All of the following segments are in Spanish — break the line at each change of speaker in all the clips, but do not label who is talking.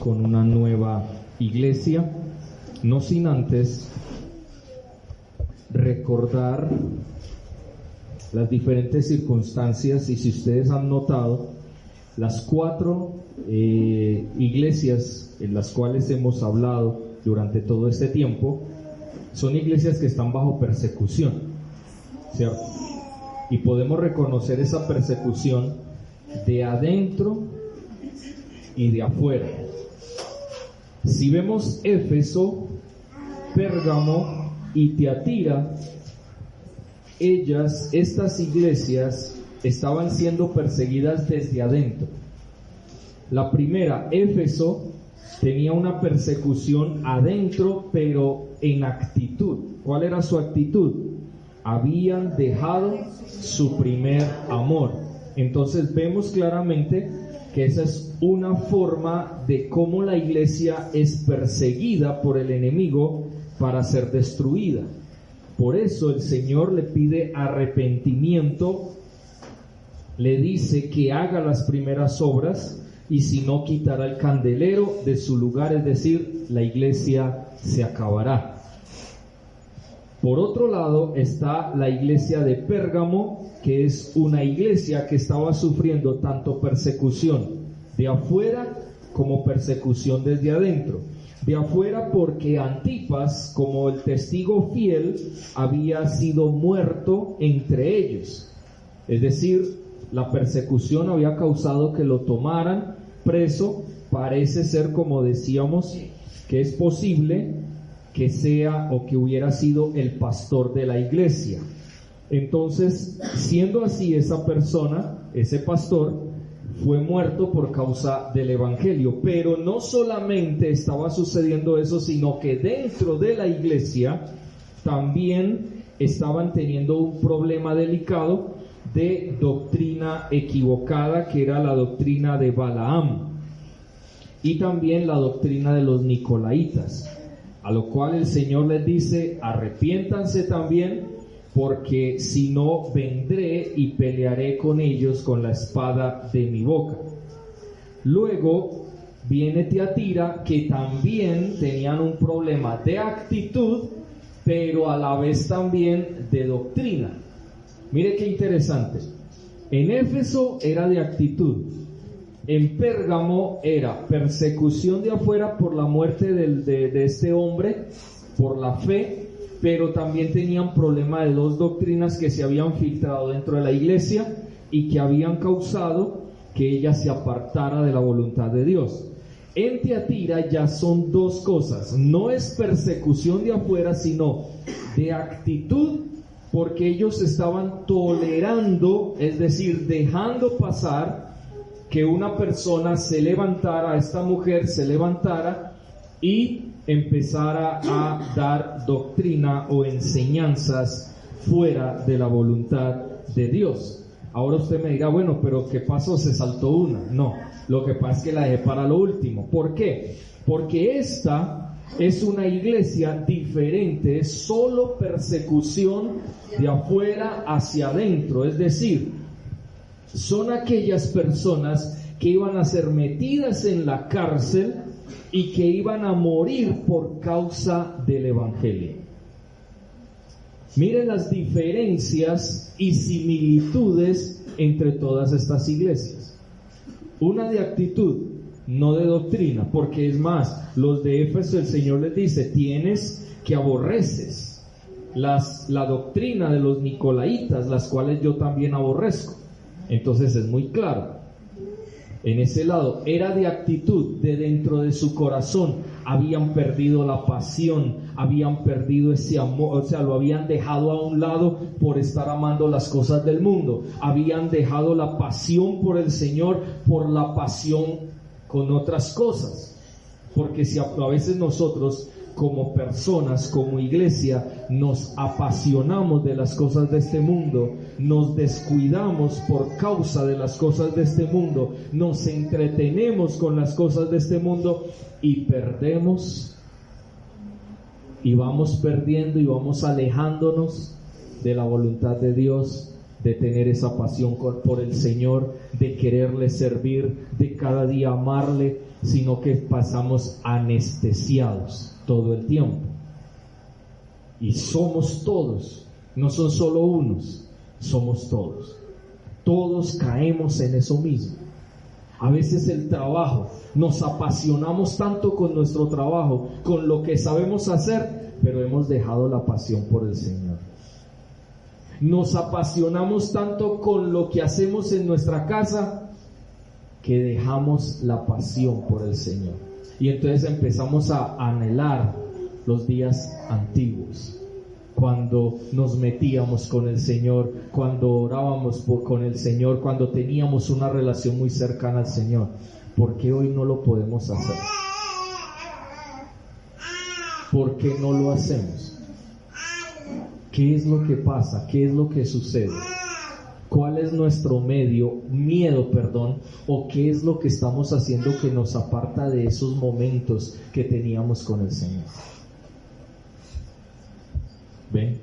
con una nueva iglesia, no sin antes recordar las diferentes circunstancias. Y si ustedes han notado, las 4 iglesias en las cuales hemos hablado durante todo este tiempo son iglesias que están bajo persecución, ¿cierto? Y podemos reconocer esa persecución de adentro y de afuera. Si vemos Éfeso, Pérgamo y Tiatira, estas iglesias estaban siendo perseguidas desde adentro. La primera, Éfeso, tenía una persecución adentro, pero en actitud. ¿Cuál era su actitud? Habían dejado su primer amor. Entonces vemos claramente que esa es una forma de cómo la iglesia es perseguida por el enemigo para ser destruida. Por eso el Señor le pide arrepentimiento, le dice que haga las primeras obras, y si no, quitará el candelero de su lugar, es decir, la iglesia se acabará. Por otro lado está la iglesia de Pérgamo, que es una iglesia que estaba sufriendo tanto persecución de afuera como persecución desde adentro. De afuera porque Antipas, como el testigo fiel, había sido muerto entre ellos. Es decir, la persecución había causado que lo tomaran preso. Parece ser, como decíamos, que es posible que sea o que hubiera sido el pastor de la iglesia. Entonces, siendo así, esa persona, ese pastor, fue muerto por causa del evangelio. Pero no solamente estaba sucediendo eso, sino que dentro de la iglesia también estaban teniendo un problema delicado de doctrina equivocada, que era la doctrina de Balaam, y también la doctrina de los nicolaitas, a lo cual el Señor les dice: arrepiéntanse también, porque si no, vendré y pelearé con ellos con la espada de mi boca. Luego viene Tiatira, que también tenían un problema de actitud, pero a la vez también de doctrina. Mire qué interesante. En Éfeso era de actitud. En Pérgamo era persecución de afuera por la muerte de este hombre, por la fe, pero también tenían problema de 2 doctrinas que se habían filtrado dentro de la iglesia y que habían causado que ella se apartara de la voluntad de Dios. En Tiatira ya son 2 cosas. No es persecución de afuera, sino de actitud, porque ellos estaban tolerando, es decir, dejando pasar que una persona se levantara, esta mujer se levantara y empezara a dar doctrina o enseñanzas fuera de la voluntad de Dios. Ahora usted me dirá, bueno, pero ¿qué pasó? Se saltó una. No, lo que pasa es que la dejé para lo último. ¿Por qué? Porque esta es una iglesia diferente, es solo persecución de afuera hacia adentro. Es decir, son aquellas personas que iban a ser metidas en la cárcel y que iban a morir por causa del evangelio. Miren las diferencias y similitudes entre todas estas iglesias. Una de actitud, no de doctrina, porque es más, los de Éfeso, el Señor les dice: tienes que aborreces la doctrina de los nicolaitas, las cuales yo también aborrezco. Entonces es muy claro. En ese lado era de actitud, de dentro de su corazón habían perdido la pasión, habían perdido ese amor, o sea, lo habían dejado a un lado por estar amando las cosas del mundo, habían dejado la pasión por el Señor por la pasión con otras cosas. Porque si a veces nosotros como personas, como iglesia, nos apasionamos de las cosas de este mundo, nos descuidamos por causa de las cosas de este mundo, nos entretenemos con las cosas de este mundo y perdemos, y vamos perdiendo y vamos alejándonos de la voluntad de Dios, de tener esa pasión por el Señor, de quererle servir, de cada día amarle. sino que pasamos anestesiados todo el tiempo. Y somos todos, no son solo unos, somos todos. Todos caemos en eso mismo. A veces el trabajo, nos apasionamos tanto con nuestro trabajo, con lo que sabemos hacer, pero hemos dejado la pasión por el Señor. Nos apasionamos tanto con lo que hacemos en nuestra casa, que dejamos la pasión por el Señor. Y entonces empezamos a anhelar los días antiguos, cuando nos metíamos con el Señor, cuando orábamos con el Señor, cuando teníamos una relación muy cercana al Señor. ¿Por qué hoy no lo podemos hacer? ¿Por qué no lo hacemos? ¿Qué es lo que pasa? ¿Qué es lo que sucede? ¿Cuál es nuestro miedo, o qué es lo que estamos haciendo que nos aparta de esos momentos que teníamos con el Señor? ¿Ven?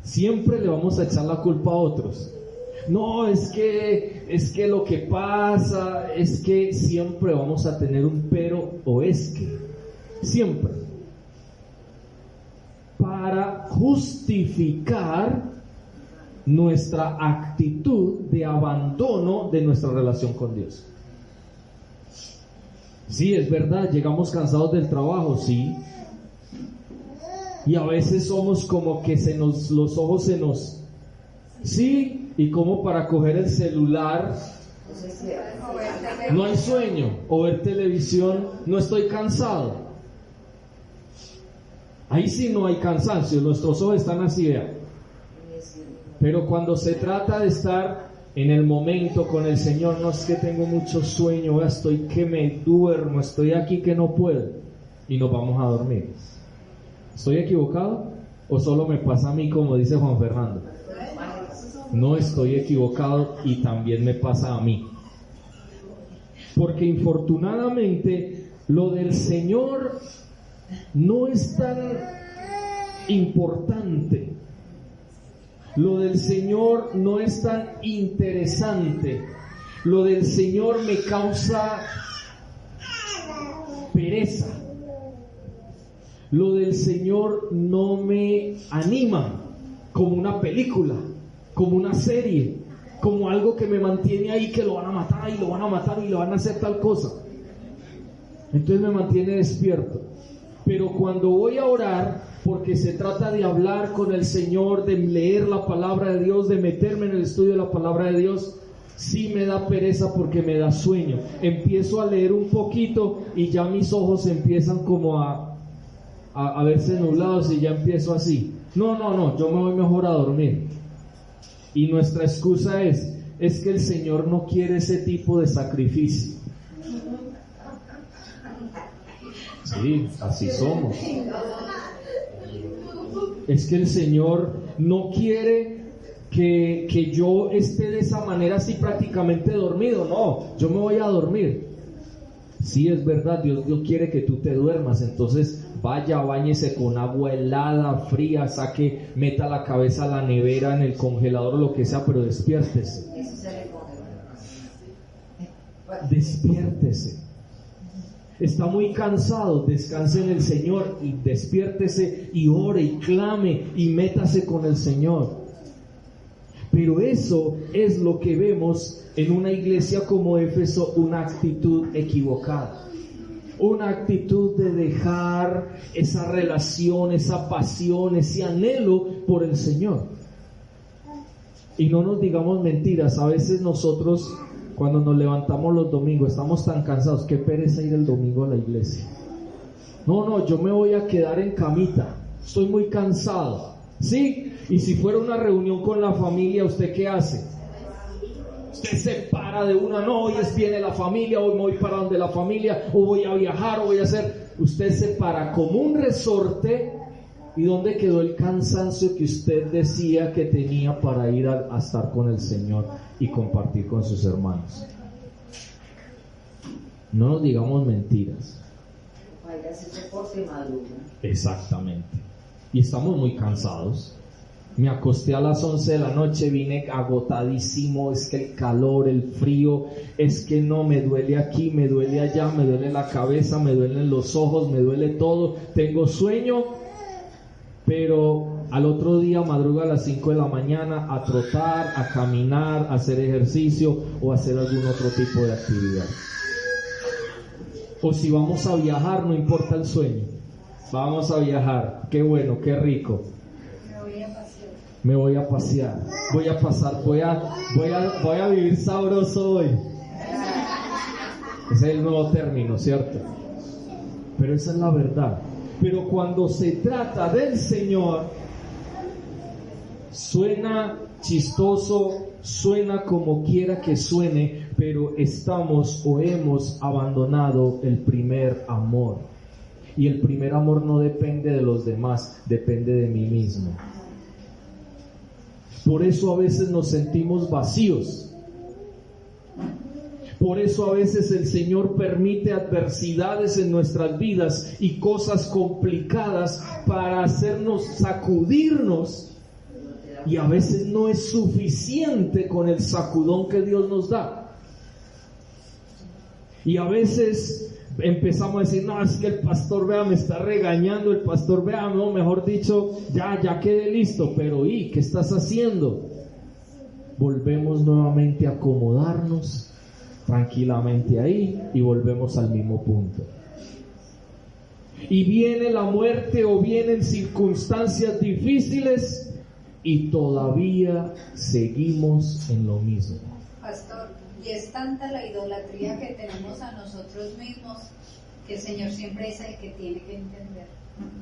Siempre le vamos a echar la culpa a otros. No, es que lo que pasa es que siempre vamos a tener un pero o es que. Siempre. Para justificar nuestra actitud de abandono de nuestra relación con Dios. Sí, es verdad, llegamos cansados del trabajo, sí. Y a veces somos como que los ojos se nos... Sí, y como para coger el celular, no hay sueño, o ver televisión, no estoy cansado. Ahí sí no hay cansancio, nuestros ojos están así, vean. Pero cuando se trata de estar en el momento con el Señor, no es que tengo mucho sueño, estoy que me duermo, estoy aquí que no puedo, y nos vamos a dormir. ¿Estoy equivocado? ¿O solo me pasa a mí, como dice Juan Fernando? No estoy equivocado y también me pasa a mí. Porque infortunadamente lo del Señor no es tan importante. Lo del Señor no es tan interesante. Lo del Señor me causa pereza. Lo del Señor no me anima, como una película, como una serie, como algo que me mantiene ahí, que lo van a matar y lo van a matar y lo van a hacer tal cosa. Entonces me mantiene despierto. Pero cuando voy a orar, porque se trata de hablar con el Señor, de leer la palabra de Dios, de meterme en el estudio de la palabra de Dios, sí me da pereza porque me da sueño. Empiezo a leer un poquito y ya mis ojos empiezan como a verse nublados y ya empiezo así. No, yo me voy mejor a dormir. Y nuestra excusa es que el Señor no quiere ese tipo de sacrificio. Sí, así somos. Es que el Señor no quiere que yo esté de esa manera así prácticamente dormido. No, yo me voy a dormir. Sí, es verdad, Dios quiere que tú te duermas, entonces vaya, báñese con agua helada, fría, meta la cabeza a la nevera, en el congelador o lo que sea, pero despiértese. Despiértese. Está muy cansado, descanse en el Señor y despiértese y ore y clame y métase con el Señor. Pero eso es lo que vemos en una iglesia como Éfeso, una actitud equivocada. Una actitud de dejar esa relación, esa pasión, ese anhelo por el Señor. Y no nos digamos mentiras, a veces nosotros cuando nos levantamos los domingos estamos tan cansados, qué pereza ir el domingo a la iglesia. No, yo me voy a quedar en camita, estoy muy cansado. ¿Sí? Y si fuera una reunión con la familia, ¿usted qué hace? Usted se para de una, no, hoy viene la familia, hoy me voy para donde la familia, o voy a viajar, o voy a hacer... Usted se para como un resorte. ¿Y dónde quedó el cansancio que usted decía que tenía para ir a estar con el Señor y compartir con sus hermanos? No nos digamos mentiras.
Exactamente.
Y estamos muy cansados. Me acosté a las 11 de la noche, vine agotadísimo, es que el calor, el frío, es que no, me duele aquí, me duele allá, me duele la cabeza, me duelen los ojos, me duele todo, tengo sueño, pero al otro día madrugo a las 5 de la mañana a trotar, a caminar, a hacer ejercicio o a hacer algún otro tipo de actividad. O si vamos a viajar, no importa el sueño, vamos a viajar, qué bueno, qué rico. Me voy a pasear, voy a pasar, voy a vivir sabroso hoy. Ese es el nuevo término, ¿cierto? Pero esa es la verdad. Pero cuando se trata del Señor, suena chistoso, suena como quiera que suene, pero estamos o hemos abandonado el primer amor. Y el primer amor no depende de los demás, depende de mí mismo. Por eso a veces nos sentimos vacíos. Por eso a veces el Señor permite adversidades en nuestras vidas y cosas complicadas para hacernos sacudirnos. Y a veces no es suficiente con el sacudón que Dios nos da. Y a veces empezamos a decir, no, es que el pastor, vea, me está regañando, el pastor, vea, no, mejor dicho, ya quedé listo, pero ¿y qué estás haciendo? Volvemos nuevamente a acomodarnos tranquilamente ahí y volvemos al mismo punto. Y viene la muerte o vienen circunstancias difíciles y todavía seguimos en lo mismo.
Pastor, y es tanta la idolatría que tenemos a nosotros mismos que el Señor siempre es el que tiene que entender.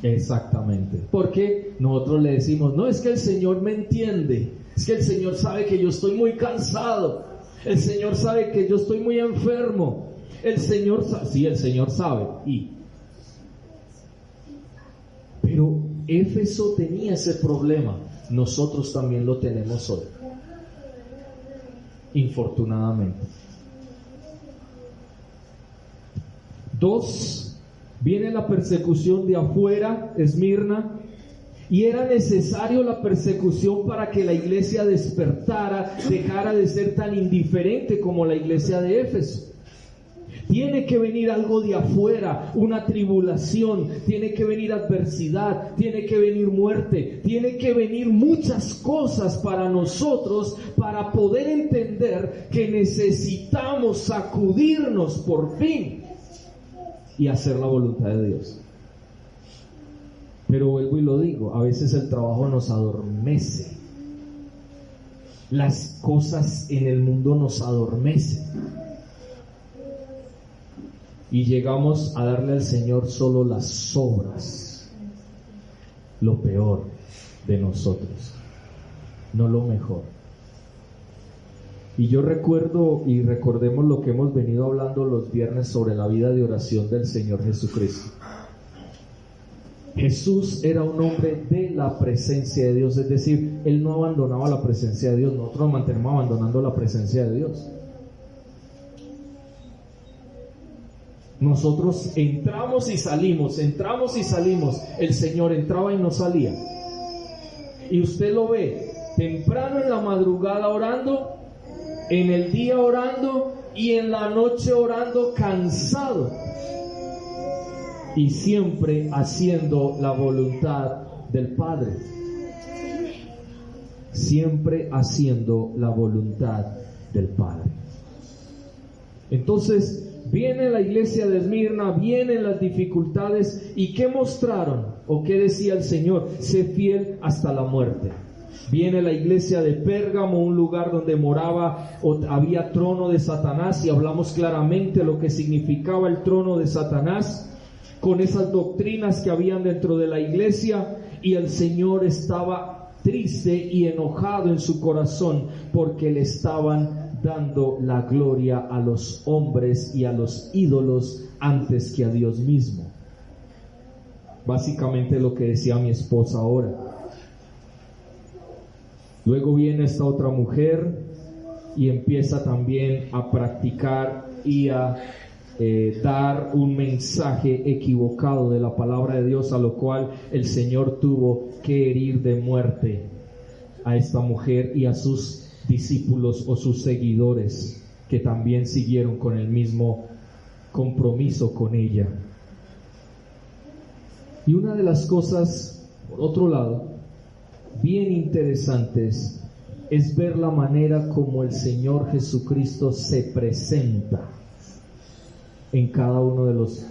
Exactamente, porque nosotros le decimos, no, es que el Señor me entiende, es que el Señor sabe que yo estoy muy cansado, el Señor sabe que yo estoy muy enfermo, el Señor sí, el Señor sabe, pero Éfeso tenía ese problema, nosotros también lo tenemos hoy. Infortunadamente. 2. Viene la persecución de afuera, Esmirna, y era necesario la persecución para que la iglesia despertara, dejara de ser tan indiferente como la iglesia de Éfeso. Tiene que venir algo de afuera, una tribulación, tiene que venir adversidad, tiene que venir muerte, tiene que venir muchas cosas para nosotros para poder entender que necesitamos sacudirnos por fin y hacer la voluntad de Dios. Pero vuelvo y lo digo, a veces el trabajo nos adormece, las cosas en el mundo nos adormecen. Y llegamos a darle al Señor solo las sobras, lo peor de nosotros, no lo mejor. Y yo recuerdo y recordemos lo que hemos venido hablando los viernes sobre la vida de oración del Señor Jesucristo. Jesús era un hombre de la presencia de Dios, es decir, Él no abandonaba la presencia de Dios, nosotros nos mantenemos abandonando la presencia de Dios. Nosotros entramos y salimos, el Señor entraba y no salía. Y usted lo ve, temprano en la madrugada orando, en el día orando y en la noche orando cansado. Y siempre haciendo la voluntad del Padre. Siempre haciendo la voluntad del Padre. Entonces, viene la iglesia de Esmirna, vienen las dificultades, ¿y qué mostraron? ¿O qué decía el Señor? Sé fiel hasta la muerte. Viene la iglesia de Pérgamo, un lugar donde moraba o había trono de Satanás, y hablamos claramente lo que significaba el trono de Satanás, con esas doctrinas que habían dentro de la iglesia, y el Señor estaba triste y enojado en su corazón porque le estaban dando la gloria a los hombres y a los ídolos antes que a Dios mismo. Básicamente lo que decía mi esposa ahora. Luego viene esta otra mujer y empieza también a practicar y a dar un mensaje equivocado de la palabra de Dios, a lo cual el Señor tuvo que herir de muerte a esta mujer y a sus discípulos o sus seguidores que también siguieron con el mismo compromiso con ella. Y una de las cosas, por otro lado, bien interesantes es ver la manera como el Señor Jesucristo se presenta en cada uno de los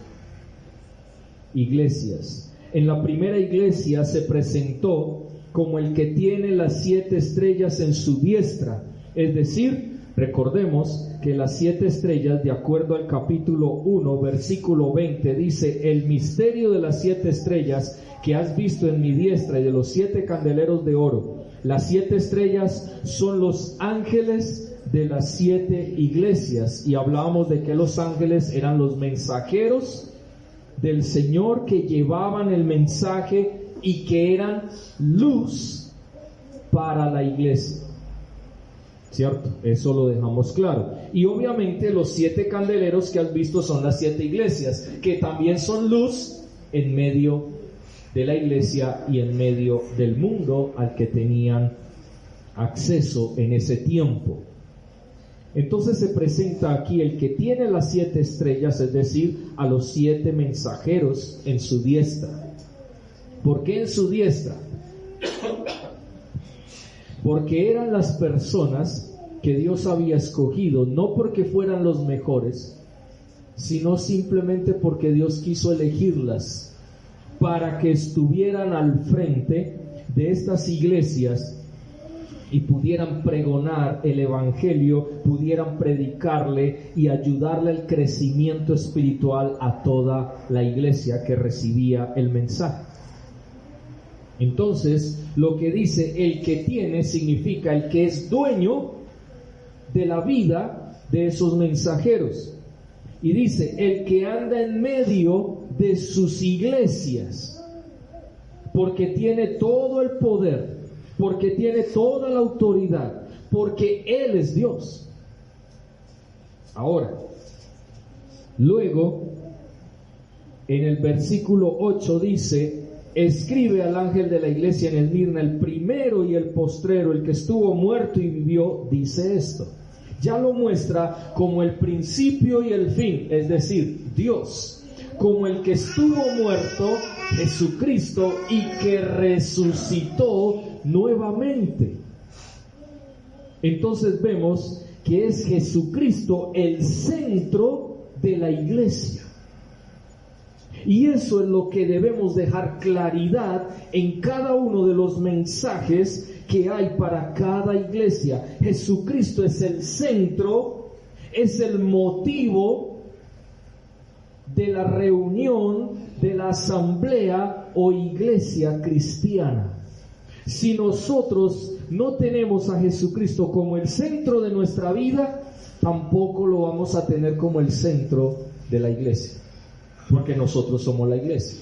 iglesias. En la primera iglesia se presentó como el que tiene las 7 estrellas en su diestra, es decir, recordemos que las 7 estrellas, de acuerdo al capítulo 1, versículo 20, dice: el misterio de las 7 estrellas que has visto en mi diestra y de los 7 candeleros de oro. Las 7 estrellas son los ángeles de las 7 iglesias, y hablábamos de que los ángeles eran los mensajeros del Señor que llevaban el mensaje y que eran luz para la iglesia, ¿cierto? Eso lo dejamos claro. Y obviamente los 7 candeleros que has visto son las 7 iglesias, que también son luz en medio de la iglesia y en medio del mundo al que tenían acceso en ese tiempo. Entonces se presenta aquí el que tiene las 7 estrellas, es decir, a los 7 mensajeros en su diestra. ¿Por qué en su diestra? Porque eran las personas que Dios había escogido, no porque fueran los mejores, sino simplemente porque Dios quiso elegirlas para que estuvieran al frente de estas iglesias y pudieran pregonar el evangelio, pudieran predicarle y ayudarle al crecimiento espiritual a toda la iglesia que recibía el mensaje. Entonces, lo que dice el que tiene significa el que es dueño de la vida de esos mensajeros. Y dice, el que anda en medio de sus iglesias, porque tiene todo el poder, porque tiene toda la autoridad, porque Él es Dios. Ahora, luego, en el versículo 8 dice: escribe al ángel de la iglesia en Esmirna, el primero y el postrero, el que estuvo muerto y vivió, dice esto. Ya lo muestra como el principio y el fin, es decir, Dios, como el que estuvo muerto, Jesucristo, y que resucitó nuevamente. Entonces vemos que es Jesucristo el centro de la iglesia. Y eso es lo que debemos dejar claridad en cada uno de los mensajes que hay para cada iglesia. Jesucristo es el centro, es el motivo de la reunión, de la asamblea o iglesia cristiana. Si nosotros no tenemos a Jesucristo como el centro de nuestra vida, tampoco lo vamos a tener como el centro de la iglesia, porque nosotros somos la iglesia.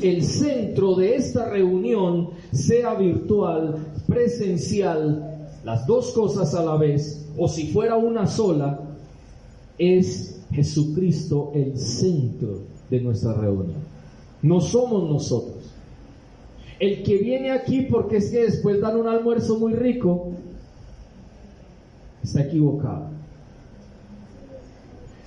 El centro de esta reunión, sea virtual, presencial, las dos cosas a la vez, o si fuera una sola, es Jesucristo el centro de nuestra reunión. No somos nosotros. El que viene aquí porque es que después dan un almuerzo muy rico, está equivocado.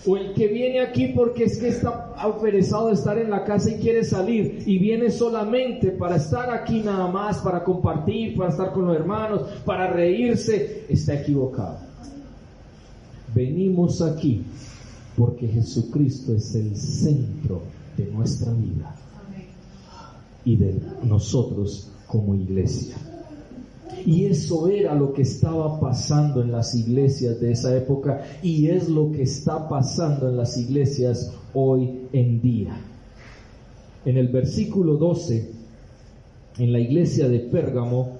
O el que viene aquí porque es que está aperezado de estar en la casa y quiere salir y viene solamente para estar aquí nada más, para compartir, para estar con los hermanos, para reírse, está equivocado. Venimos aquí porque Jesucristo es el centro de nuestra vida y de nosotros como iglesia. Y eso era lo que estaba pasando en las iglesias de esa época y es lo que está pasando en las iglesias hoy en día. En el versículo 12, en la iglesia de Pérgamo,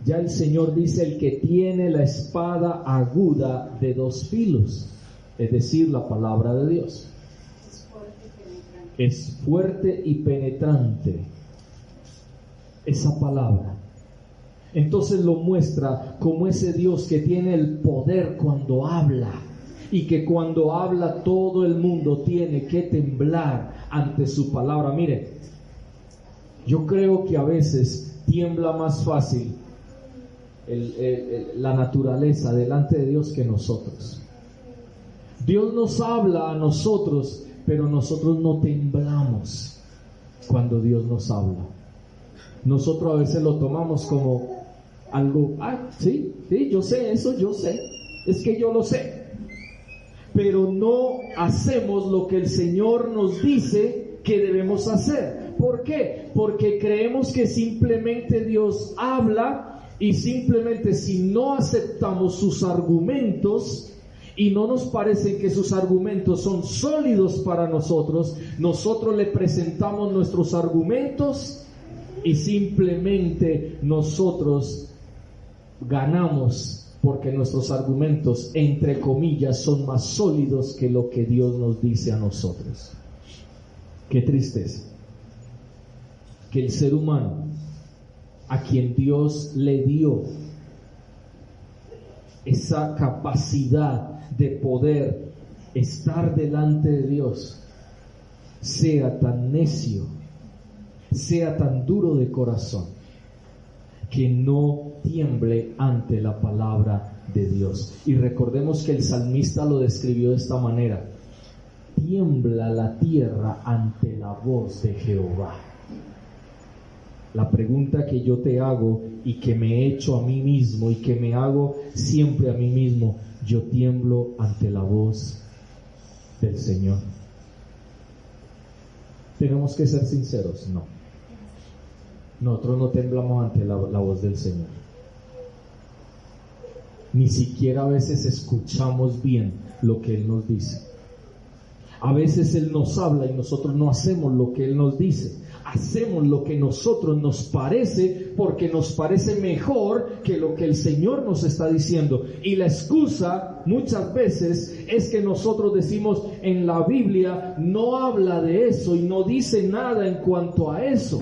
ya el Señor dice: el que tiene la espada aguda de 2 filos, es decir, la palabra de Dios. Es fuerte y penetrante esa palabra. Entonces lo muestra como ese Dios que tiene el poder cuando habla, y que cuando habla todo el mundo tiene que temblar ante su palabra. Mire, yo creo que a veces tiembla más fácil la naturaleza delante de Dios que nosotros. Dios nos habla a nosotros, pero nosotros no temblamos cuando Dios nos habla. Nosotros a veces lo tomamos como algo, sí, yo sé eso, yo sé, es que yo lo sé. Pero no hacemos lo que el Señor nos dice que debemos hacer. ¿Por qué? Porque creemos que simplemente Dios habla y simplemente si no aceptamos sus argumentos y no nos parece que sus argumentos son sólidos para nosotros, nosotros le presentamos nuestros argumentos y simplemente nosotros ganamos porque nuestros argumentos, entre comillas, son más sólidos que lo que Dios nos dice a nosotros. Qué tristeza que el ser humano, a quien Dios le dio esa capacidad de poder estar delante de Dios, sea tan necio, sea tan duro de corazón, que no tiemble ante la palabra de Dios. Y recordemos que el salmista lo describió de esta manera: tiembla la tierra ante la voz de Jehová. La pregunta que yo te hago y que me he hecho a mí mismo y que me hago siempre a mí mismo: ¿yo tiemblo ante la voz del Señor? Tenemos que ser sinceros, no. Nosotros no temblamos ante la voz del Señor. Ni siquiera a veces escuchamos bien lo que Él nos dice. A veces Él nos habla y nosotros no hacemos lo que Él nos dice. Hacemos lo que nosotros nos parece porque nos parece mejor que lo que el Señor nos está diciendo. Y la excusa muchas veces es que nosotros decimos: en la Biblia no habla de eso y no dice nada en cuanto a eso.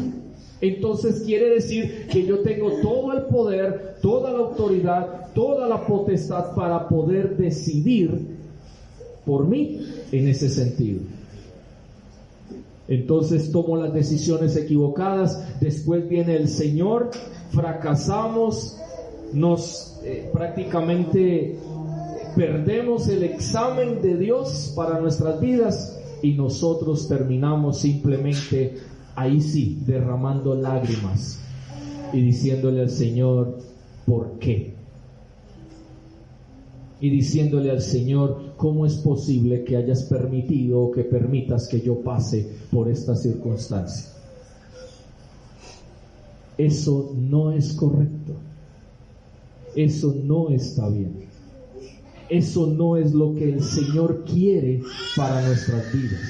Entonces quiere decir que yo tengo todo el poder, toda la autoridad, toda la potestad para poder decidir por mí en ese sentido. Entonces tomo las decisiones equivocadas, después viene el Señor, fracasamos, nos prácticamente perdemos el examen de Dios para nuestras vidas y nosotros terminamos simplemente, ahí sí, derramando lágrimas y diciéndole al Señor: ¿por qué? Y diciéndole al Señor: ¿cómo es posible que hayas permitido o que permitas que yo pase por esta circunstancia? Eso no es correcto. Eso no está bien. Eso no es lo que el Señor quiere para nuestras vidas.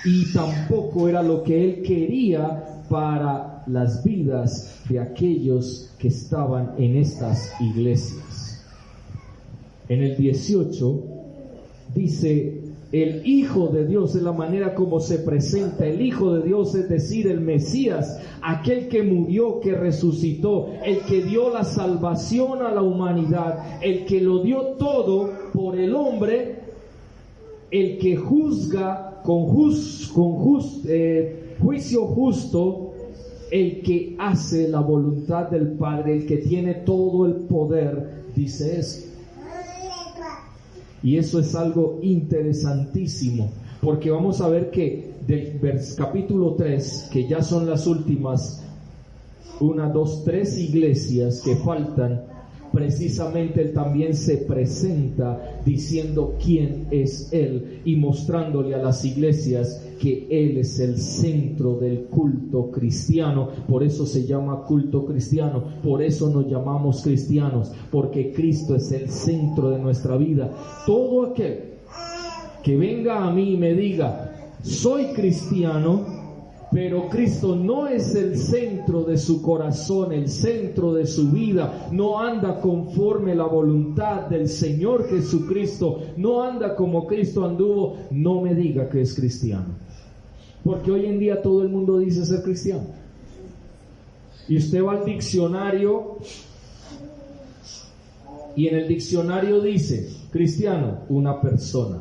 Y tampoco era lo que Él quería para las vidas de aquellos que estaban en estas iglesias. En el 18 dice: el Hijo de Dios, es la manera como se presenta. El Hijo de Dios, es decir, el Mesías, aquel que murió, que resucitó, el que dio la salvación a la humanidad, el que lo dio todo por el hombre, el que juzga con juicio justo, el que hace la voluntad del Padre, el que tiene todo el poder, dice eso. Y eso es algo interesantísimo, porque vamos a ver que del capítulo 3, que ya son las últimas 1, 2, 3 iglesias que faltan, precisamente Él también se presenta diciendo quién es Él y mostrándole a las iglesias que Él es el centro del culto cristiano. Por eso se llama culto cristiano, por eso nos llamamos cristianos, porque Cristo es el centro de nuestra vida. Todo aquel que venga a mí y me diga: soy cristiano, pero Cristo no es el centro de su corazón, el centro de su vida, no anda conforme la voluntad del Señor Jesucristo, no anda como Cristo anduvo, no me diga que es cristiano. Porque hoy en día todo el mundo dice ser cristiano. Y usted va al diccionario y en el diccionario dice: cristiano, una persona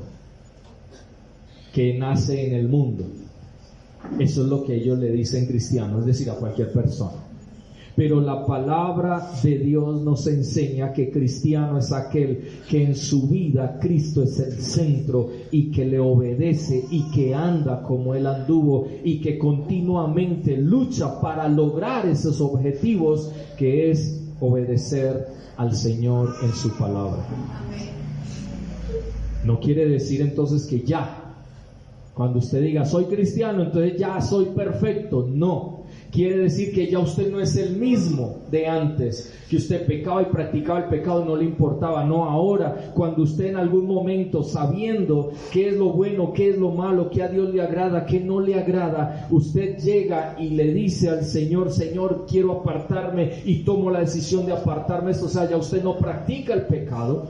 que nace en el mundo. Eso es lo que ellos le dicen cristiano, es decir, a cualquier persona. Pero la palabra de Dios nos enseña que cristiano es aquel que en su vida Cristo es el centro y que le obedece y que anda como Él anduvo y que continuamente lucha para lograr esos objetivos, que es obedecer al Señor en su palabra. No quiere decir entonces que ya, cuando usted diga soy cristiano, entonces ya soy perfecto. No. Quiere decir que ya usted no es el mismo de antes, que usted pecaba y practicaba el pecado y no le importaba. No, ahora, cuando usted en algún momento, sabiendo qué es lo bueno, qué es lo malo, qué a Dios le agrada, qué no le agrada, usted llega y le dice al Señor, Señor, quiero apartarme, y tomo la decisión de apartarme. Esto, o sea, ya usted no practica el pecado,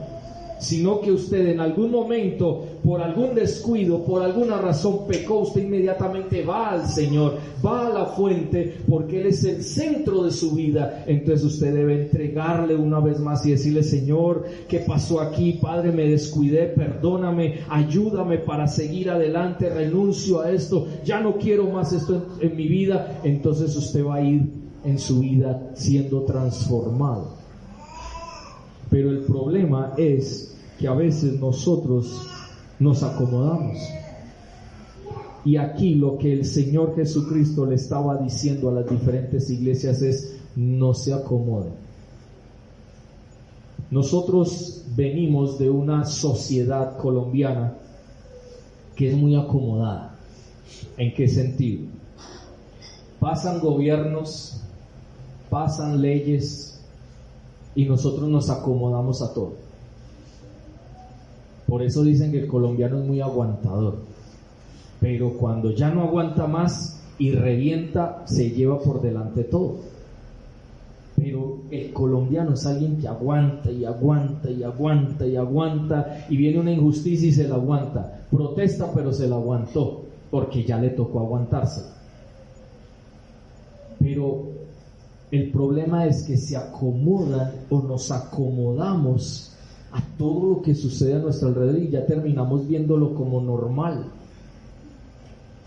sino que usted en algún momento, por algún descuido, por alguna razón pecó. Usted inmediatamente va al Señor, va a la fuente, porque Él es el centro de su vida. Entonces usted debe entregarle una vez más y decirle, Señor, ¿qué pasó aquí? Padre, me descuidé, perdóname, ayúdame para seguir adelante, renuncio a esto, ya no quiero más esto en mi vida. Entonces usted va a ir en su vida siendo transformado. Pero el problema es que a veces nosotros nos acomodamos. Y aquí lo que el Señor Jesucristo le estaba diciendo a las diferentes iglesias es: no se acomoden. Nosotros venimos de una sociedad colombiana que es muy acomodada. ¿En qué sentido? Pasan gobiernos, pasan leyes, y nosotros nos acomodamos a todo. Por eso dicen que el colombiano es muy aguantador, pero cuando ya no aguanta más y revienta, se lleva por delante todo. Pero el colombiano es alguien que aguanta y aguanta y aguanta y aguanta, y viene una injusticia y se la aguanta, protesta pero se la aguantó porque ya le tocó aguantarse. Pero el problema es que se acomodan o nos acomodamos a todo lo que sucede a nuestro alrededor y ya terminamos viéndolo como normal.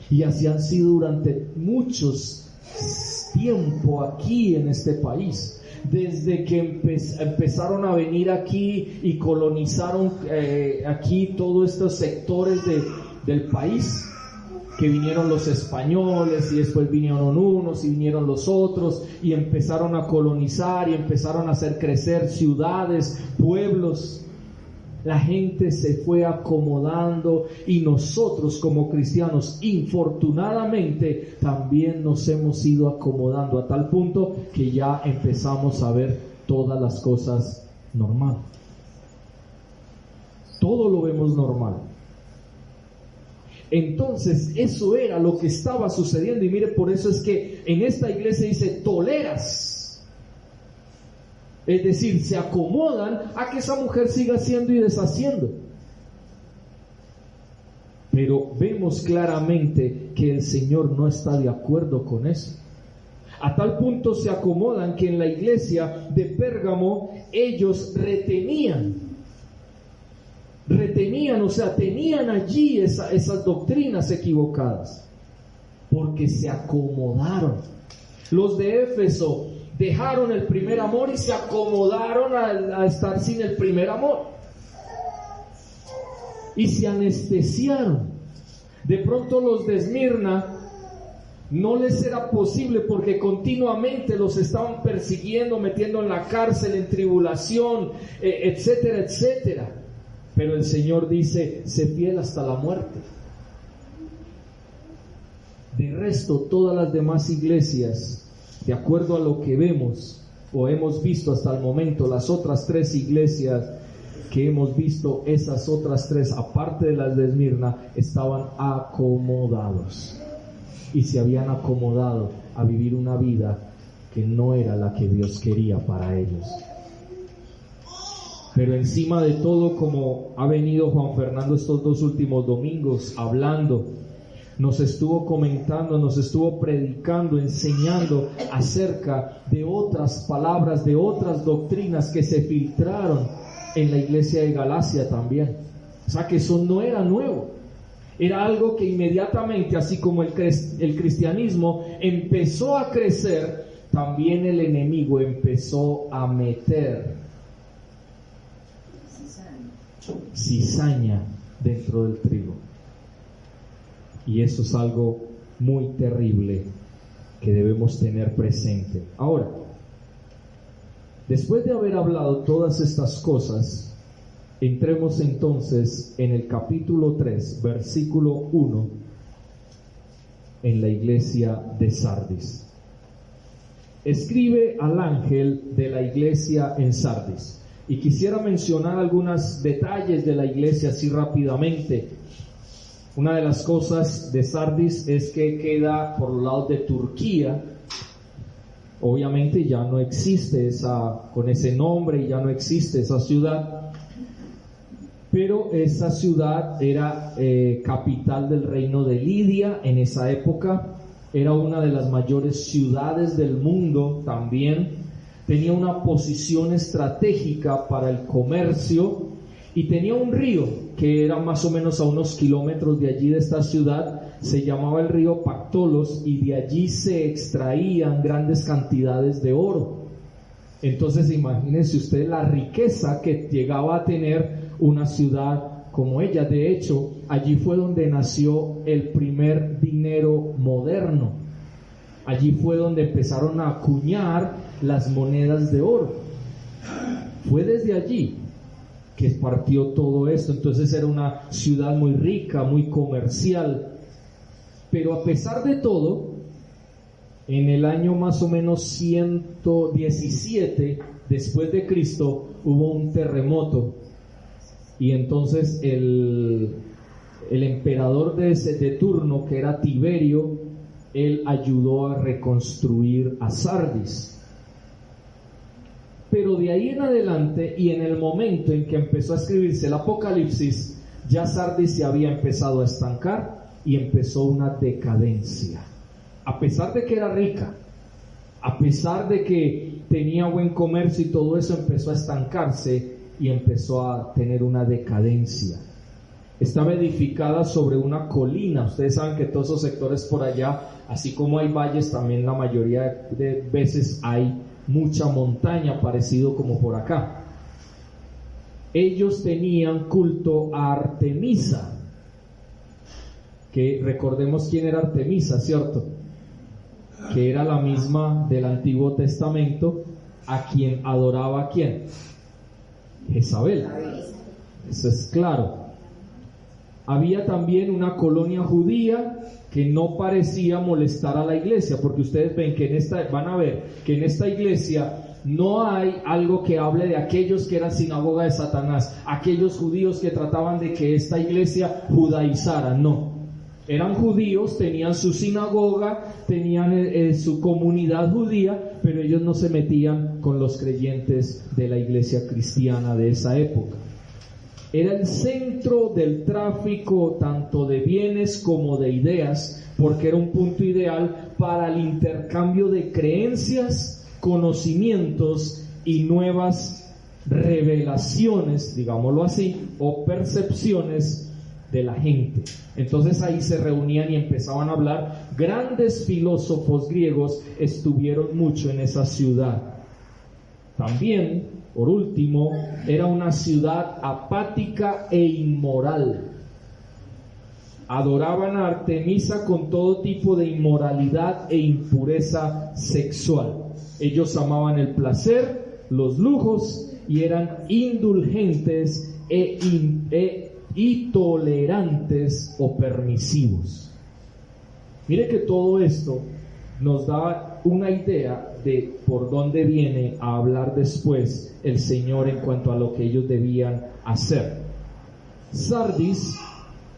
Y así han sido durante muchos tiempo aquí en este país. Desde que empezaron a venir aquí y colonizaron aquí todos estos sectores del país, que vinieron los españoles y después vinieron unos y vinieron los otros y empezaron a colonizar y empezaron a hacer crecer ciudades, pueblos. La gente se fue acomodando y nosotros como cristianos, infortunadamente, también nos hemos ido acomodando a tal punto que ya empezamos a ver todas las cosas normal. Todo lo vemos normal. Entonces eso era lo que estaba sucediendo, y mire, por eso es que en esta iglesia dice toleras, es decir, se acomodan a que esa mujer siga haciendo y deshaciendo. Pero vemos claramente que el Señor no está de acuerdo con eso. A tal punto se acomodan que en la iglesia de Pérgamo ellos retenían, o sea, tenían allí esas doctrinas equivocadas, porque se acomodaron. Los de Éfeso dejaron el primer amor y se acomodaron a estar sin el primer amor, y se anestesiaron. De pronto los de Esmirna no les era posible porque continuamente los estaban persiguiendo, metiendo en la cárcel, en tribulación, etcétera, etcétera. Pero el Señor dice: sé fiel hasta la muerte. De resto, todas las demás iglesias, de acuerdo a lo que vemos o hemos visto hasta el momento, las otras 3 iglesias que hemos visto, esas otras 3, aparte de las de Esmirna, estaban acomodados y se habían acomodado a vivir una vida que no era la que Dios quería para ellos. Pero encima de todo, como ha venido Juan Fernando estos 2 últimos domingos hablando, nos estuvo comentando, nos estuvo predicando, enseñando acerca de otras palabras, de otras doctrinas que se filtraron en la iglesia de Galacia también. O sea que eso no era nuevo, era algo que inmediatamente, así como el cristianismo empezó a crecer, también el enemigo empezó a meter cizaña dentro del trigo. Y eso es algo muy terrible que debemos tener presente. Ahora, después de haber hablado todas estas cosas, entremos entonces en el capítulo 3, versículo 1, en la iglesia de Sardis. Escribe al ángel de la iglesia en Sardis. Y quisiera mencionar algunos detalles de la iglesia así rápidamente. Una de las cosas de Sardis es que queda por los lados de Turquía. Obviamente ya no existe con ese nombre, y ya no existe esa ciudad. Pero esa ciudad era capital del reino de Lidia en esa época. Era una de las mayores ciudades del mundo también. Tenía una posición estratégica para el comercio y tenía un río que era más o menos a unos kilómetros de allí de esta ciudad. Se llamaba el río Pactolos y de allí se extraían grandes cantidades de oro. Entonces imagínense ustedes la riqueza que llegaba a tener una ciudad como ella. De hecho, allí fue donde nació el primer dinero moderno. Allí fue donde empezaron a acuñar las monedas de oro. Fue desde allí que partió todo esto. Entonces era una ciudad muy rica, muy comercial. Pero a pesar de todo, en el año más o menos 117 después de Cristo hubo un terremoto. Y entonces el emperador de turno, que era Tiberio, él ayudó a reconstruir a Sardis. Pero de ahí en adelante, y en el momento en que empezó a escribirse el Apocalipsis, ya Sardis se había empezado a estancar y empezó una decadencia. A pesar de que era rica, a pesar de que tenía buen comercio y todo eso, empezó a estancarse y empezó a tener una decadencia. Estaba edificada sobre una colina. Ustedes saben que todos esos sectores por allá, así como hay valles, también la mayoría de veces hay mucha montaña, parecido como por acá. Ellos tenían culto a Artemisa, que recordemos quién era Artemisa, ¿cierto? Que era la misma del Antiguo Testamento, a quien adoraba ¿a quién? Jezabel. Eso es claro. Había también una colonia judía que no parecía molestar a la iglesia, porque ustedes ven que van a ver que en esta iglesia no hay algo que hable de aquellos que eran sinagoga de Satanás, aquellos judíos que trataban de que esta iglesia judaizara. No, eran judíos, tenían su sinagoga, tenían su comunidad judía, pero ellos no se metían con los creyentes de la iglesia cristiana de esa época. Era el centro del tráfico tanto de bienes como de ideas, porque era un punto ideal para el intercambio de creencias, conocimientos y nuevas revelaciones, digámoslo así, o percepciones de la gente. Entonces ahí se reunían y empezaban a hablar. Grandes filósofos griegos estuvieron mucho en esa ciudad. También, por último, era una ciudad apática e inmoral. Adoraban a Artemisa con todo tipo de inmoralidad e impureza sexual. Ellos amaban el placer, los lujos, y eran indulgentes y tolerantes o permisivos. Mire que todo esto nos da una idea de por dónde viene a hablar después el Señor en cuanto a lo que ellos debían hacer. Sardis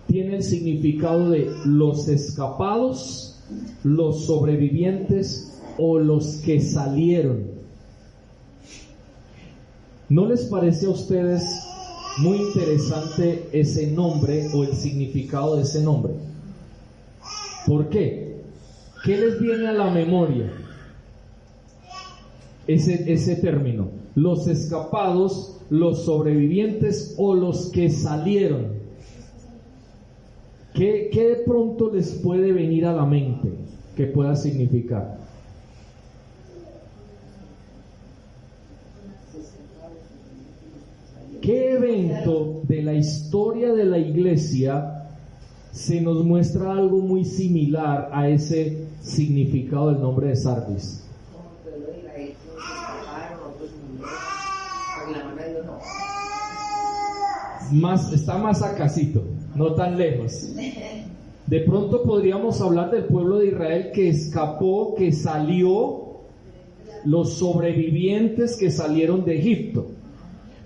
tiene el significado de los escapados, los sobrevivientes o los que salieron. ¿No les parece a ustedes muy interesante ese nombre o el significado de ese nombre? ¿Por qué? ¿Qué les viene a la memoria? Ese término, los escapados, los sobrevivientes o los que salieron. ¿Qué de pronto les puede venir a la mente que pueda significar? qué evento de la historia de la iglesia se nos muestra algo muy similar a ese significado del nombre de Sardis? Está más acasito, no tan lejos. De pronto podríamos hablar del pueblo de Israel que escapó, que salió, los sobrevivientes que salieron de Egipto.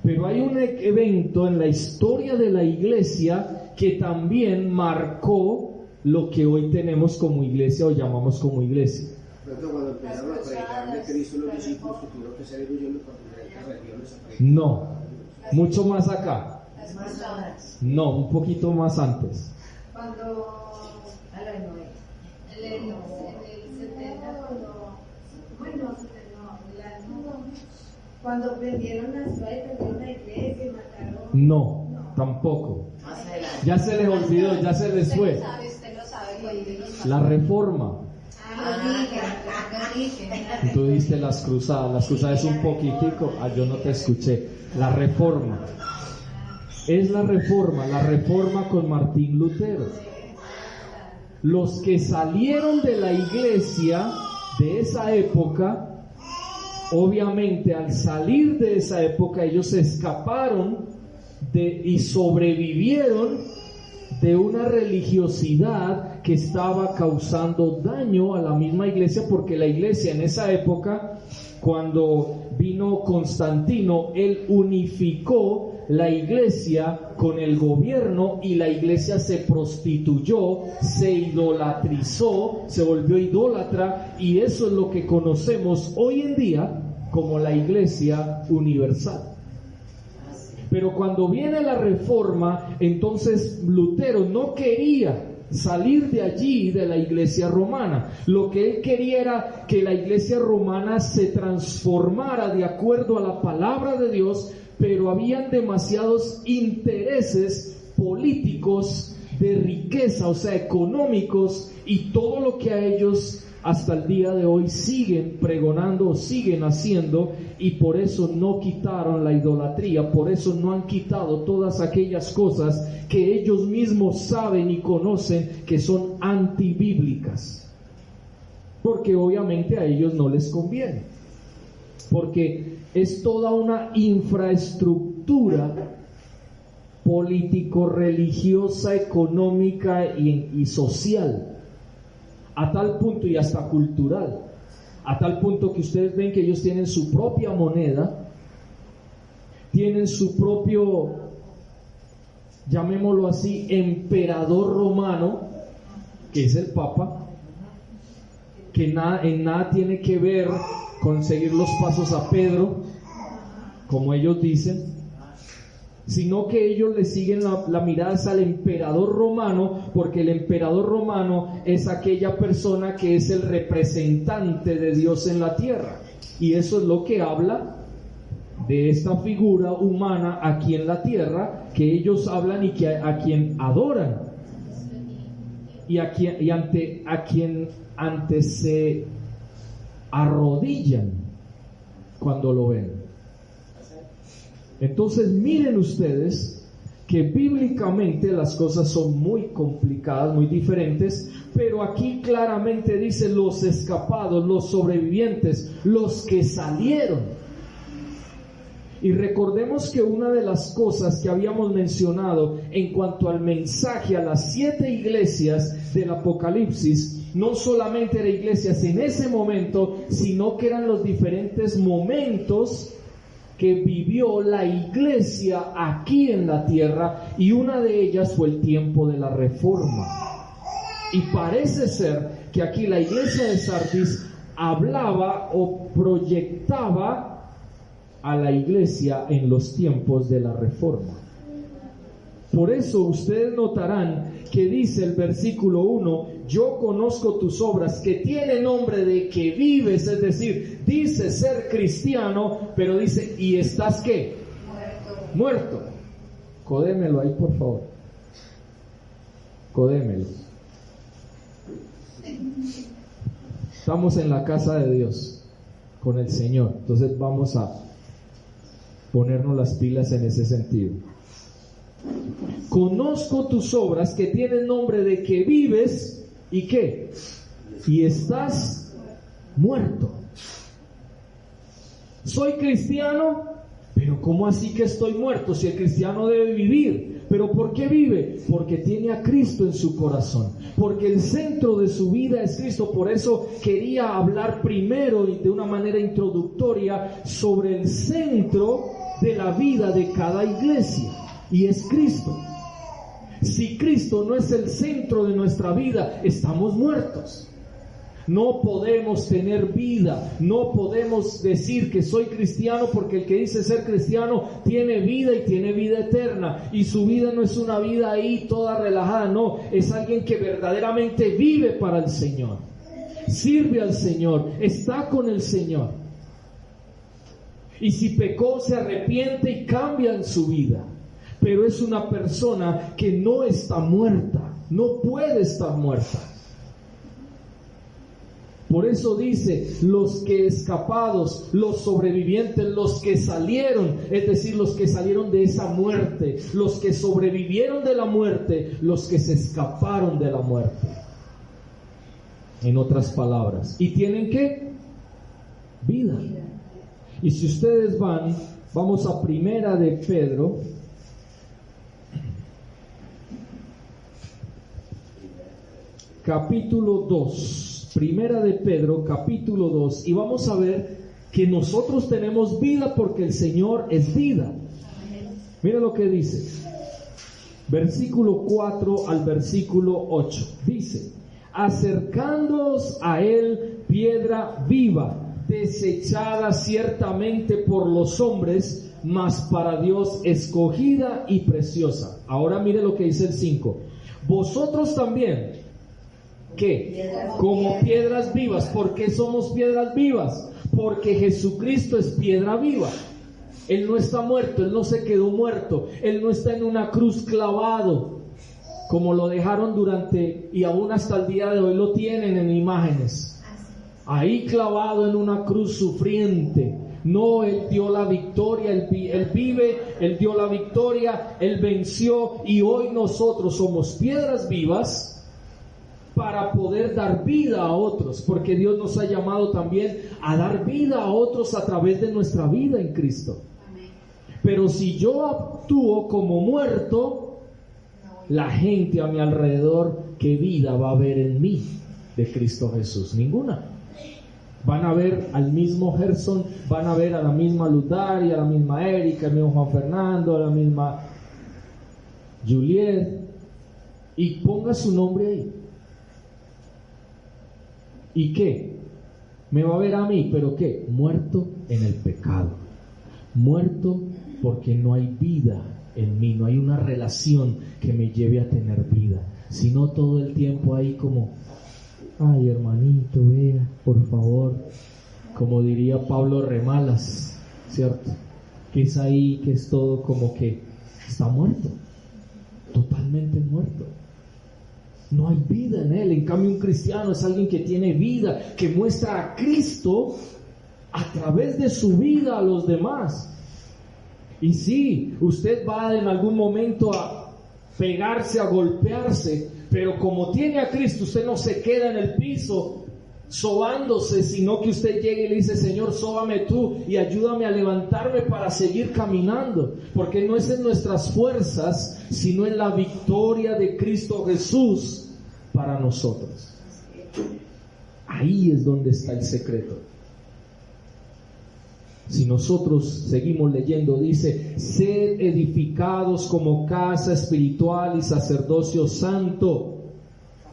Pero hay un evento en la historia de la iglesia que también marcó lo que hoy tenemos como iglesia o llamamos como iglesia.
Cuando empezaron a predicar de Cristo, los discípulos tuvieron que salir huyendo por diferentes regiones.
No, mucho más acá. No, un poquito más antes.
Cuando en el 70, cuando prendieron la ciudad y prendieron la iglesia y mataron.
No, tampoco. Ya se les olvidó, ya se les fue.
Usted lo sabe.
La Reforma. Tú diste las cruzadas es un poquitico, yo no te escuché. La Reforma. Es la Reforma con Martín Lutero. Los que salieron de la iglesia de esa época, obviamente al salir de esa época ellos escaparon y sobrevivieron de una religiosidad que estaba causando daño a la misma iglesia, porque la iglesia en esa época, cuando vino Constantino, él unificó la iglesia con el gobierno y la iglesia se prostituyó, se idolatrizó, se volvió idólatra, y eso es lo que conocemos hoy en día como la iglesia universal. Pero cuando viene la Reforma, entonces Lutero no quería salir de allí, de la iglesia romana. Lo que él quería era que la iglesia romana se transformara de acuerdo a la palabra de Dios, pero habían demasiados intereses políticos, de riqueza, o sea, económicos, y todo lo que a ellos hasta el día de hoy siguen pregonando o siguen haciendo, y por eso no quitaron la idolatría, por eso no han quitado todas aquellas cosas que ellos mismos saben y conocen que son antibíblicas, porque obviamente a ellos no les conviene, porque es toda una infraestructura político-religiosa, económica y social, a tal punto, y hasta cultural, a tal punto que ustedes ven que ellos tienen su propia moneda, tienen su propio, llamémoslo así, emperador romano, que es el Papa, que en nada tiene que ver con seguir los pasos a Pedro, como ellos dicen, sino que ellos le siguen la mirada al emperador romano, porque el emperador romano es aquella persona que es el representante de Dios en la tierra, y eso es lo que habla de esta figura humana aquí en la tierra, que ellos hablan y que a quien adoran y a quien antes se arrodillan cuando lo ven. Entonces miren ustedes que bíblicamente las cosas son muy complicadas, muy diferentes, pero aquí claramente dice los escapados, los sobrevivientes, los que salieron. Y recordemos que una de las cosas que habíamos mencionado en cuanto al mensaje a las 7 iglesias del Apocalipsis, no solamente eran iglesias en ese momento, sino que eran los diferentes momentos que vivió la iglesia aquí en la tierra, y una de ellas fue el tiempo de la Reforma. Y parece ser que aquí la iglesia de Sardis hablaba o proyectaba a la iglesia en los tiempos de la Reforma. Por eso ustedes notarán que dice el versículo 1: yo conozco tus obras, que tiene nombre de que vives, es decir, dice ser cristiano, pero dice, ¿y estás qué? Muerto. Codémelo ahí, por favor. Codémelo. Estamos en la casa de Dios, con el Señor. Entonces vamos a ponernos las pilas en ese sentido. Conozco tus obras, que tienen nombre de que vives y ¿qué? Y estás muerto. Soy cristiano, pero ¿cómo así que estoy muerto? Si el cristiano debe vivir. ¿Pero por qué vive? Porque tiene a Cristo en su corazón, porque el centro de su vida es Cristo. Por eso quería hablar primero y de una manera introductoria sobre el centro de la vida de cada iglesia, y es Cristo. Si Cristo no es el centro de nuestra vida, estamos muertos. No podemos tener vida, no podemos decir que soy cristiano, porque el que dice ser cristiano tiene vida y tiene vida eterna, y su vida no es una vida ahí toda relajada, no, es alguien que verdaderamente vive para el Señor, sirve al Señor, está con el Señor, y si pecó se arrepiente y cambia en su vida, pero es una persona que no está muerta, no puede estar muerta. Por eso dice, los que escapados, los sobrevivientes, los que salieron, es decir, los que salieron de esa muerte, los que sobrevivieron de la muerte, los que se escaparon de la muerte. En otras palabras, ¿y tienen qué? Vida. Y si ustedes vamos a Primera de Pedro, capítulo 2. Primera de Pedro, capítulo 2, y vamos a ver que nosotros tenemos vida porque el Señor es vida. Mira lo que dice, versículo 4 al versículo 8, dice: acercándoos a Él, piedra viva, desechada ciertamente por los hombres, mas para Dios escogida y preciosa. Ahora mire lo que dice el 5, vosotros también, ¿qué? Como piedras vivas. ¿Por qué somos piedras vivas? Porque Jesucristo es piedra viva. Él no está muerto, Él no se quedó muerto, Él no está en una cruz clavado, como lo dejaron durante, y aún hasta el día de hoy lo tienen en imágenes, ahí clavado en una cruz sufriente. No, Él dio la victoria, Él vive, Él dio la victoria, Él venció, y hoy nosotros somos piedras vivas para poder dar vida a otros, porque Dios nos ha llamado también a dar vida a otros a través de nuestra vida en Cristo. Amén. Pero si yo actúo como muerto, la gente a mi alrededor, ¿qué vida va a haber en mí de Cristo Jesús? Ninguna. Van a ver al mismo Gerson, van a ver a la misma Luz Daria, a la misma Erika, al mismo Juan Fernando, a la misma Juliet, y ponga su nombre ahí. ¿Y qué? Me va a ver a mí, pero ¿qué? Muerto en el pecado. Muerto porque no hay vida en mí, no hay una relación que me lleve a tener vida, sino todo el tiempo ahí como, ay hermanito, vea, por favor, como diría Pablo Remalas, ¿cierto? Que es ahí, que es todo como que está muerto, totalmente muerto. No hay vida en él. En cambio, un cristiano es alguien que tiene vida, que muestra a Cristo a través de su vida a los demás. Y sí, usted va en algún momento a pegarse, a golpearse, pero como tiene a Cristo, usted no se queda en el piso sobándose, sino que usted llegue y le dice, Señor, sóbame tú y ayúdame a levantarme para seguir caminando, porque no es en nuestras fuerzas, sino en la victoria de Cristo Jesús para nosotros. Ahí es donde está el secreto. Si nosotros seguimos leyendo, dice, sed edificados como casa espiritual y sacerdocio santo.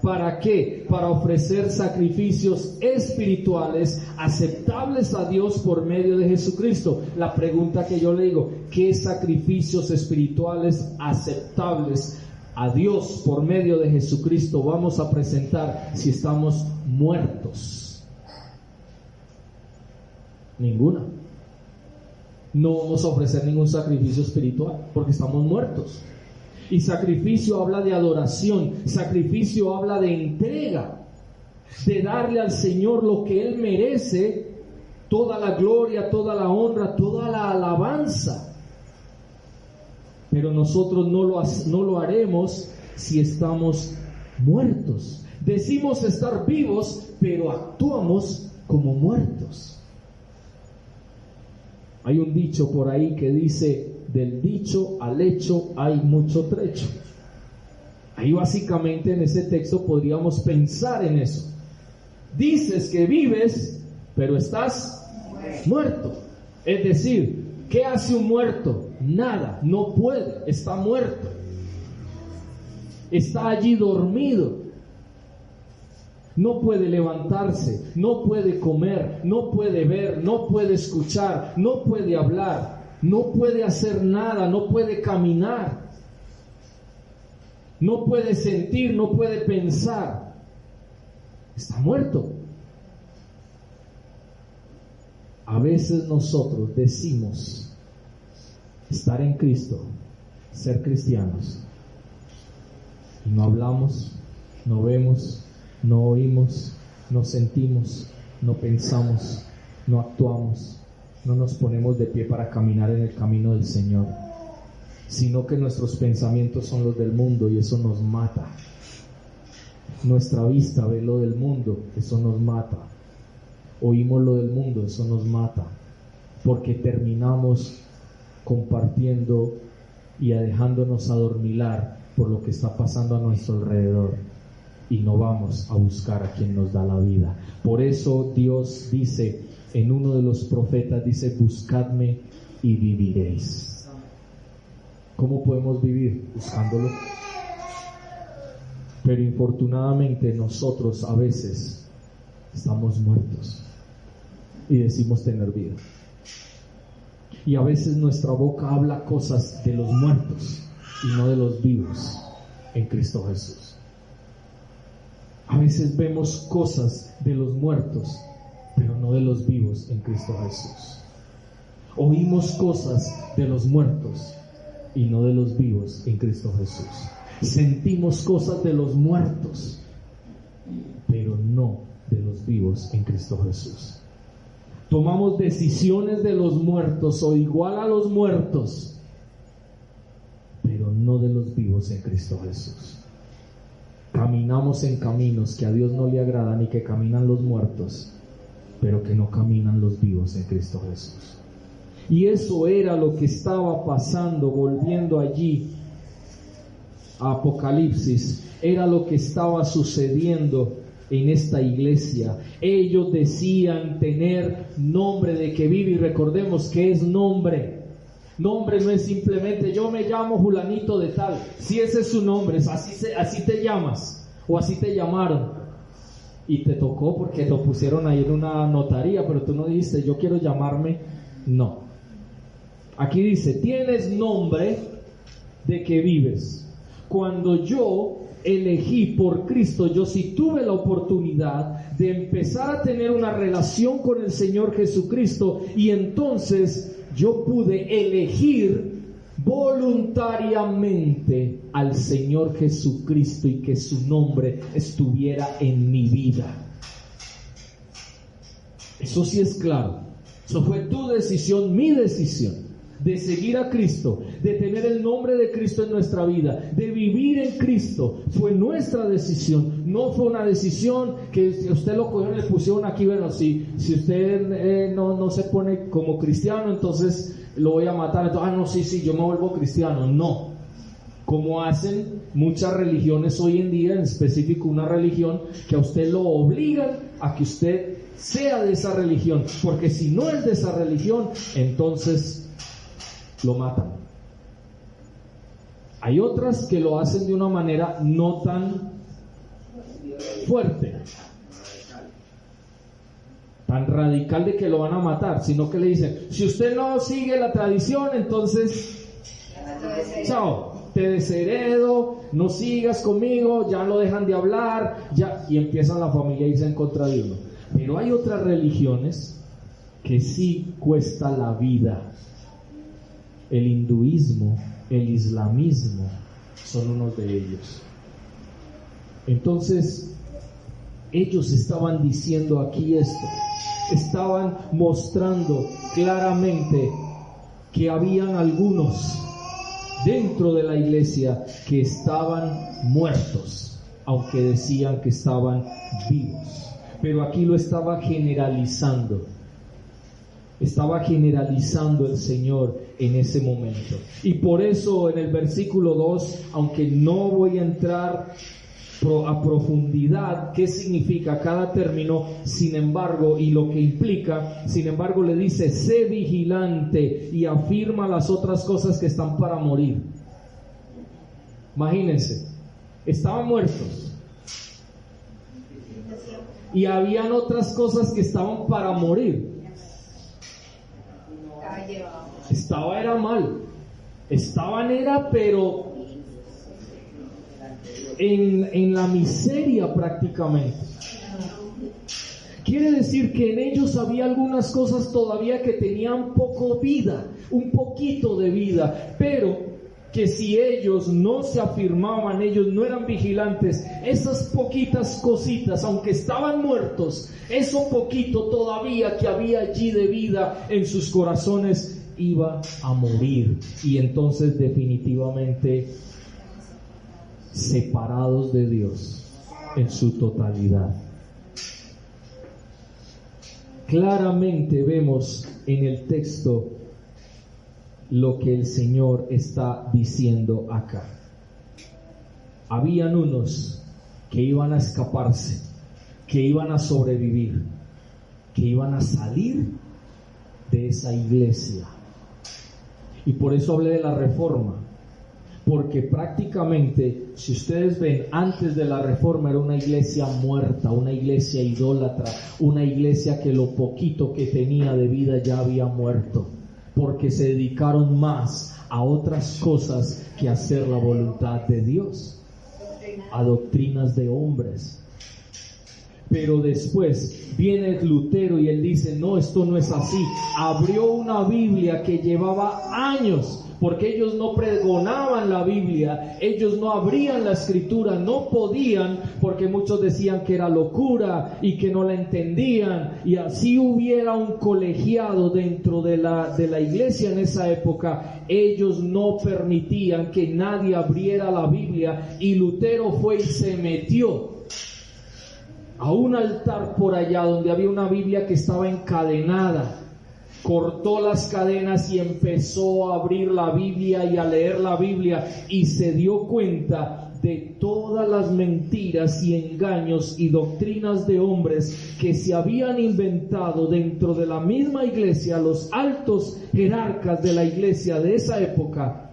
¿Para qué? Para ofrecer sacrificios espirituales aceptables a Dios por medio de Jesucristo. La pregunta que yo le digo, ¿qué sacrificios espirituales aceptables a Dios por medio de Jesucristo vamos a presentar si estamos muertos? Ninguna. No vamos a ofrecer ningún sacrificio espiritual porque estamos muertos. Y sacrificio habla de adoración, sacrificio habla de entrega, de darle al Señor lo que Él merece, toda la gloria, toda la honra, toda la alabanza. pero nosotros no lo haremos si estamos muertos. Decimos estar vivos, pero actuamos como muertos. Hay un dicho por ahí que dice: del dicho al hecho hay mucho trecho. Ahí básicamente en ese texto podríamos pensar en eso. Dices que vives, pero estás muerto. Es decir, ¿qué hace un muerto? Nada, no puede, está muerto. Está allí dormido. No puede levantarse, no puede comer, no puede ver, no puede escuchar, no puede hablar, no puede hacer nada, no puede caminar, no puede sentir, no puede pensar. Está muerto. A veces nosotros decimos estar en Cristo, ser cristianos, y no hablamos, no vemos, no oímos, no sentimos, no pensamos, no actuamos, no nos ponemos de pie para caminar en el camino del Señor, sino que nuestros pensamientos son los del mundo y eso nos mata. Nuestra vista ve lo del mundo, eso nos mata. Oímos lo del mundo, eso nos mata, porque terminamos compartiendo y dejándonos adormilar por lo que está pasando a nuestro alrededor, y no vamos a buscar a quien nos da la vida. Por eso Dios dice en uno de los profetas, dice: buscadme y viviréis. ¿Cómo podemos vivir? Buscándolo. Pero infortunadamente nosotros a veces estamos muertos y decimos tener vida. Y a veces nuestra boca habla cosas de los muertos y no de los vivos en Cristo Jesús. A veces vemos cosas de los muertos, pero no de los vivos en Cristo Jesús. Oímos cosas de los muertos y no de los vivos en Cristo Jesús. Sentimos cosas de los muertos, pero no de los vivos en Cristo Jesús. Tomamos decisiones de los muertos o igual a los muertos, pero no de los vivos en Cristo Jesús. Caminamos en caminos que a Dios no le agradan y que caminan los muertos, pero que no caminan los vivos en Cristo Jesús. Y eso era lo que estaba pasando, volviendo allí a Apocalipsis, era lo que estaba sucediendo en esta iglesia. Ellos decían tener nombre de que vive, y recordemos que es nombre. Nombre no es simplemente yo me llamo Julanito de tal. Si ese es su nombre, así te llamas o así te llamaron y te tocó porque lo pusieron ahí en una notaría, pero tú no dijiste yo quiero llamarme. No, aquí dice tienes nombre de que vives. Cuando yo elegí por Cristo, yo sí tuve la oportunidad de empezar a tener una relación con el Señor Jesucristo, y entonces yo pude elegir voluntariamente al Señor Jesucristo y que su nombre estuviera en mi vida. Eso sí es claro. Eso fue tu decisión, mi decisión, de seguir a Cristo, de tener el nombre de Cristo en nuestra vida, de vivir en Cristo. Fue nuestra decisión, no fue una decisión que si usted lo cogió y le pusieron aquí, bueno, si usted no se pone como cristiano, entonces lo voy a matar. Entonces, sí, yo me vuelvo cristiano. No, como hacen muchas religiones hoy en día, en específico una religión que a usted lo obligan a que usted sea de esa religión, porque si no es de esa religión, entonces lo matan. Hay otras que lo hacen de una manera no tan fuerte, tan radical de que lo van a matar, sino que le dicen, si usted no sigue la tradición, entonces chao, te desheredo, no sigas conmigo, ya lo dejan de hablar, ya, y empiezan la familia a irse en contra de uno. Pero hay otras religiones que sí cuesta la vida. El hinduismo, el islamismo son unos de ellos. Entonces, ellos estaban diciendo aquí esto, estaban mostrando claramente que habían algunos dentro de la iglesia que estaban muertos, aunque decían que estaban vivos. Pero aquí lo estaba generalizando. Estaba generalizando el Señor en ese momento. Y por eso en el versículo 2, aunque no voy a entrar a profundidad qué significa cada término, sin embargo, y lo que implica, sin embargo le dice, sé vigilante y afirma las otras cosas que están para morir. Imagínense, estaban muertos y habían otras cosas que estaban para morir. Era mal, pero en la miseria prácticamente. Quiere decir que en ellos había algunas cosas todavía que tenían un poquito de vida, pero que si ellos no se afirmaban, ellos no eran vigilantes, esas poquitas cositas, aunque estaban muertos, eso poquito todavía que había allí de vida en sus corazones iba a morir, y entonces definitivamente separados de Dios en su totalidad. Claramente vemos en el texto lo que el Señor está diciendo acá. Habían unos que iban a escaparse, que iban a sobrevivir, que iban a salir de esa iglesia. Y por eso hablé de la reforma, porque prácticamente, si ustedes ven, antes de la reforma era una iglesia muerta, una iglesia idólatra, una iglesia que lo poquito que tenía de vida ya había muerto, porque se dedicaron más a otras cosas que a hacer la voluntad de Dios, a doctrinas de hombres. Pero después viene Lutero y él dice, no, esto no es así. Abrió una Biblia que llevaba años, porque ellos no pregonaban la Biblia, ellos no abrían la Escritura, no podían, porque muchos decían que era locura y que no la entendían, y así hubiera un colegiado dentro de la iglesia en esa época, ellos no permitían que nadie abriera la Biblia, y Lutero fue y se metió a un altar por allá donde había una Biblia que estaba encadenada. Cortó las cadenas y empezó a abrir la Biblia y a leer la Biblia, y se dio cuenta de todas las mentiras y engaños y doctrinas de hombres que se habían inventado dentro de la misma iglesia, los altos jerarcas de la iglesia de esa época.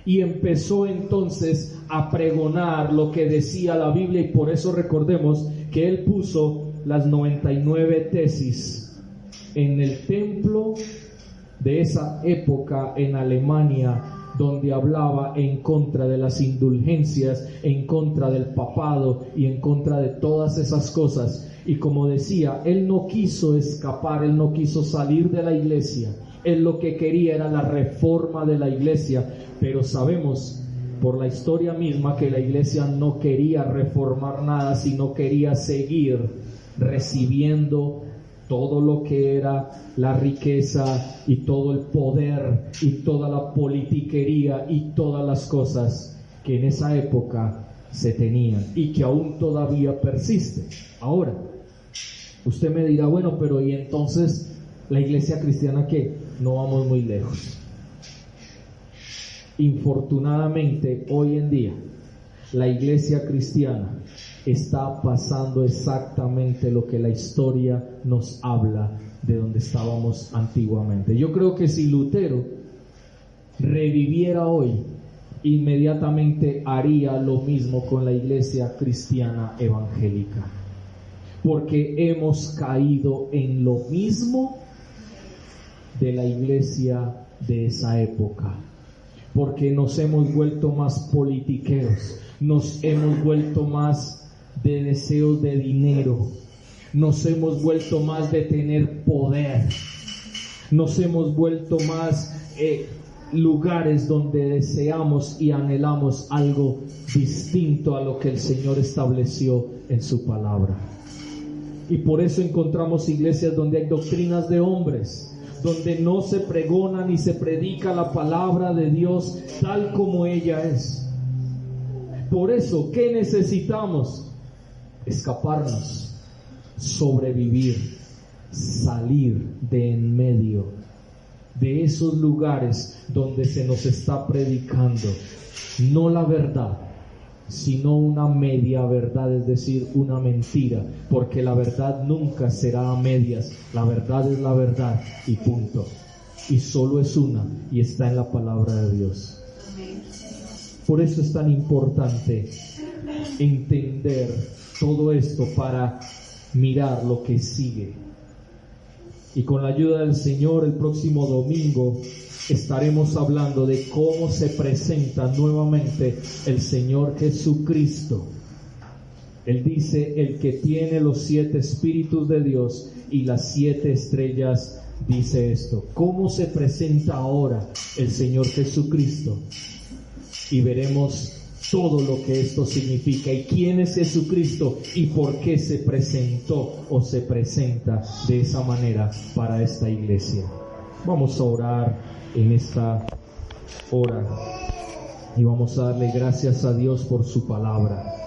Y empezó entonces a pregonar lo que decía la Biblia, y por eso recordemos que él puso las 99 tesis en el templo de esa época en Alemania, donde hablaba en contra de las indulgencias, en contra del papado y en contra de todas esas cosas. Y como decía, él no quiso escapar, él no quiso salir de la iglesia, él lo que quería era la reforma de la iglesia, pero sabemos por la historia misma que la iglesia no quería reformar nada, sino quería seguir recibiendo todo lo que era la riqueza y todo el poder y toda la politiquería y todas las cosas que en esa época se tenían y que aún todavía persisten. Ahora, usted me dirá, bueno, pero ¿y entonces la iglesia cristiana qué? No vamos muy lejos. Infortunadamente, hoy en día, la iglesia cristiana está pasando exactamente lo que la historia nos habla de donde estábamos antiguamente. Yo creo que si Lutero reviviera hoy, inmediatamente haría lo mismo con la iglesia cristiana evangélica, porque hemos caído en lo mismo de la iglesia de esa época, porque nos hemos vuelto más politiqueros, nos hemos vuelto más de deseos de dinero, nos hemos vuelto más de tener poder, nos hemos vuelto más lugares donde deseamos y anhelamos algo distinto a lo que el Señor estableció en su palabra. Y por eso encontramos iglesias donde hay doctrinas de hombres, donde no se pregona ni se predica la palabra de Dios tal como ella es. Por eso, ¿qué necesitamos? Escaparnos, sobrevivir, salir de en medio de esos lugares donde se nos está predicando no la verdad, sino una media verdad, es decir, una mentira, porque la verdad nunca será a medias. La verdad es la verdad y punto, y solo es una, y está en la palabra de Dios. Por eso es tan importante entender todo esto para mirar lo que sigue. Y con la ayuda del Señor, el próximo domingo estaremos hablando de cómo se presenta nuevamente el Señor Jesucristo. Él dice: el que tiene los 7 espíritus de Dios y las 7 estrellas, dice esto. ¿Cómo se presenta ahora el Señor Jesucristo? Y veremos todo lo que esto significa y quién es Jesucristo y por qué se presentó o se presenta de esa manera para esta iglesia. Vamos a orar en esta hora y vamos a darle gracias a Dios por su palabra.